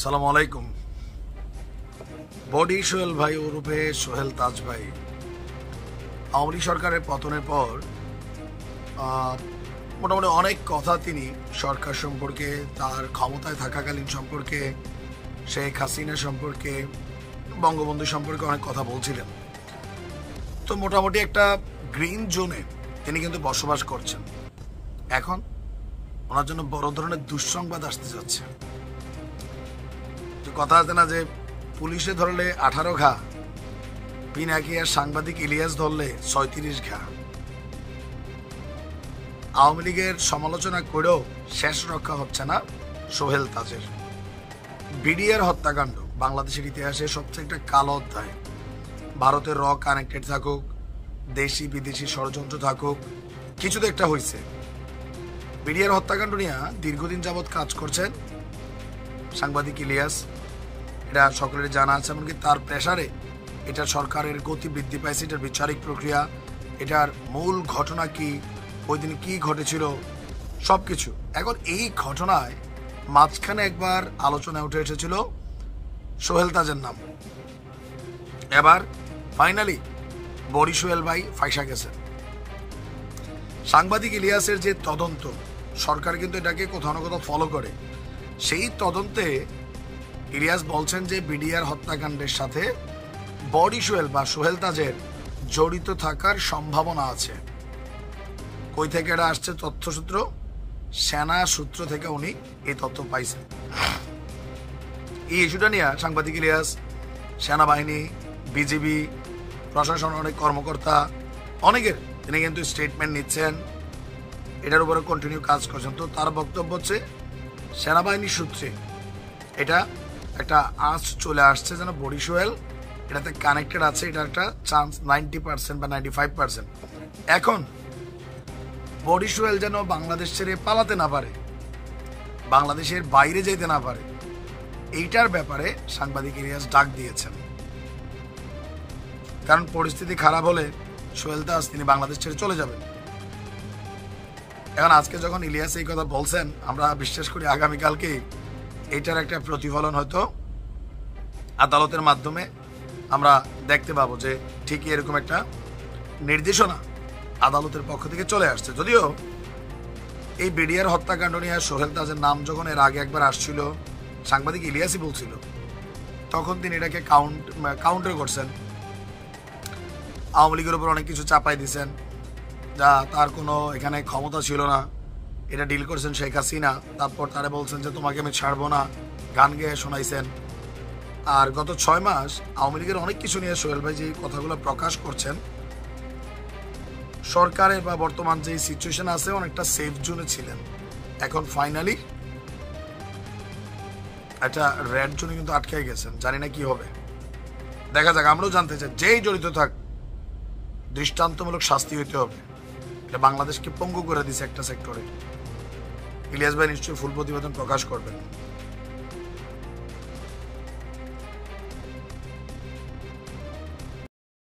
সালাম আলাইকুম। বডি সোহেল ভাই ওরূপে সোহেল তাজ ভাই আওয়ামী লীগ সরকারের পতনের পর মোটামুটি অনেক কথা তিনি সরকার সম্পর্কে, তার ক্ষমতায় থাকাকালীন সম্পর্কে, শেখ হাসিনা সম্পর্কে, বঙ্গবন্ধু সম্পর্কে অনেক কথা বলছিলেন। তো মোটামুটি একটা গ্রিন জোনে তিনি কিন্তু বসবাস করছেন। এখন ওনার জন্য বড় ধরনের দুঃসংবাদ আসতে যাচ্ছে। কথা আছে না যে পুলিশে ধরলে 18 ঘা, পিনাকিয়ার সাংবাদিক ইলিয়াস ধরলে 36 ঘা। আওয়ামী লীগের সমালোচনা করেও শেষ রক্ষা হচ্ছে না সোহেল তাজের। বিডিআর হত্যাকাণ্ড বাংলাদেশের ইতিহাসে সবচেয়ে একটা কালো অধ্যায়। ভারতের কানেক্টেড থাকুক, দেশি বিদেশি ষড়যন্ত্র থাকুক, কিছু তো একটা হয়েছে। বিডিআর হত্যাকাণ্ড নিয়ে দীর্ঘদিন যাবৎ কাজ করছেন সাংবাদিক ইলিয়াস, এটা সকলের জানা আছে। এমনকি তার প্রেসারে এটা সরকারের গতি বৃদ্ধি পাইছে, এটার বিচারিক প্রক্রিয়া, এটার মূল ঘটনা কি, ওই দিন কি ঘটেছিল, সব কিছু। এখন এই ঘটনায় মাঝখানে একবার আলোচনায় উঠে এসেছিল সোহেল তাজের নাম। এবার ফাইনালি বডি সোহেল ভাই ফাইসা গেছেন। সাংবাদিক ইলিয়াসের যে তদন্ত, সরকার কিন্তু এটাকে কোথাও না কোথাও ফলো করে। সেই তদন্তে ইলিয়াস বলছেন যে বিডিআর হত্যাকাণ্ডের সাথে বডি সোহেল বা সোহেল তাজের জড়িত থাকার সম্ভাবনা আছে। কই থেকে এটা আসছে তথ্যসূত্র? সেনা সূত্র থেকে উনি এই তথ্য পাইছেন। এই ইস্যুটা নিয়ে সাংবাদিক ইলিয়াস, সেনাবাহিনী, বিজিবি, প্রশাসন, অনেক কর্মকর্তা, অনেকের তিনি কিন্তু স্টেটমেন্ট নিচ্ছেন, এটার উপরে কন্টিনিউ কাজ করছেন। তো তার বক্তব্য হচ্ছে সেনাবাহিনীর সূত্রে এটা একটা আঁচ চলে আসছে যেন বডি সোহেল এটাতে কানেক্টেড আছে। এটা একটা চান্স 90% বা 95%। এখন বডি সোহেল যেন বাংলাদেশ ছেড়ে পালাতে না পারে, বাংলাদেশের বাইরে যেতে না পারে, এইটার ব্যাপারে সাংবাদিক ইলিয়াস ডাক দিয়েছেন। কারণ পরিস্থিতি খারাপ হলে সোহেল দাস তিনি বাংলাদেশ ছেড়ে চলে যাবেন। এখন আজকে যখন ইলিয়াস এই কথা বলছেন, আমরা বিশ্বাস করি আগামীকালকে এইটার একটা প্রতিফলন হয়তো আদালতের মাধ্যমে আমরা দেখতে পাবো যে ঠিকই এরকম একটা নির্দেশনা আদালতের পক্ষ থেকে চলে আসছে। যদিও এই বিডিআর হত্যাকাণ্ড নিয়ে সোহেল তাজের নাম যখন এর আগে একবার আসছিল, সাংবাদিক ইলিয়াসই বলছিল, তখন তিনি এটাকে কাউন্টার করছেন। আওয়ামী লীগের উপর অনেক কিছু চাপাই দিয়েছেন, যা তার কোনো এখানে ক্ষমতা ছিল না, এটা ডিল করছেন শেখ হাসিনা। তারপর তারা বলছেন যে তোমাকে আমি ছাড়বো না, গান গেয়ে শোনাইছেন। আর গত 6 মাস আওয়ামী লীগের অনেক কিছু নিয়ে সোহেল ভাই যে কথাগুলো প্রকাশ করছেন, সরকারের বা বর্তমান যে সিচুয়েশন আছে অনেকটা সেফ জোনে ছিলেন। এখন ফাইনালি একটা রেড জোনে কিন্তু আটকে গেছেন। জানি না কি হবে, দেখা যাক। আমরাও জানতে চাই, যেই জড়িত থাক দৃষ্টান্তমূলক শাস্তি হইতে হবে। এটা বাংলাদেশকে পঙ্গু করে দিছে একটা সেক্টরে। ইলিয়াস ভাই নিশ্চয়ই ফুল প্রতিবেদন প্রকাশ করবেন।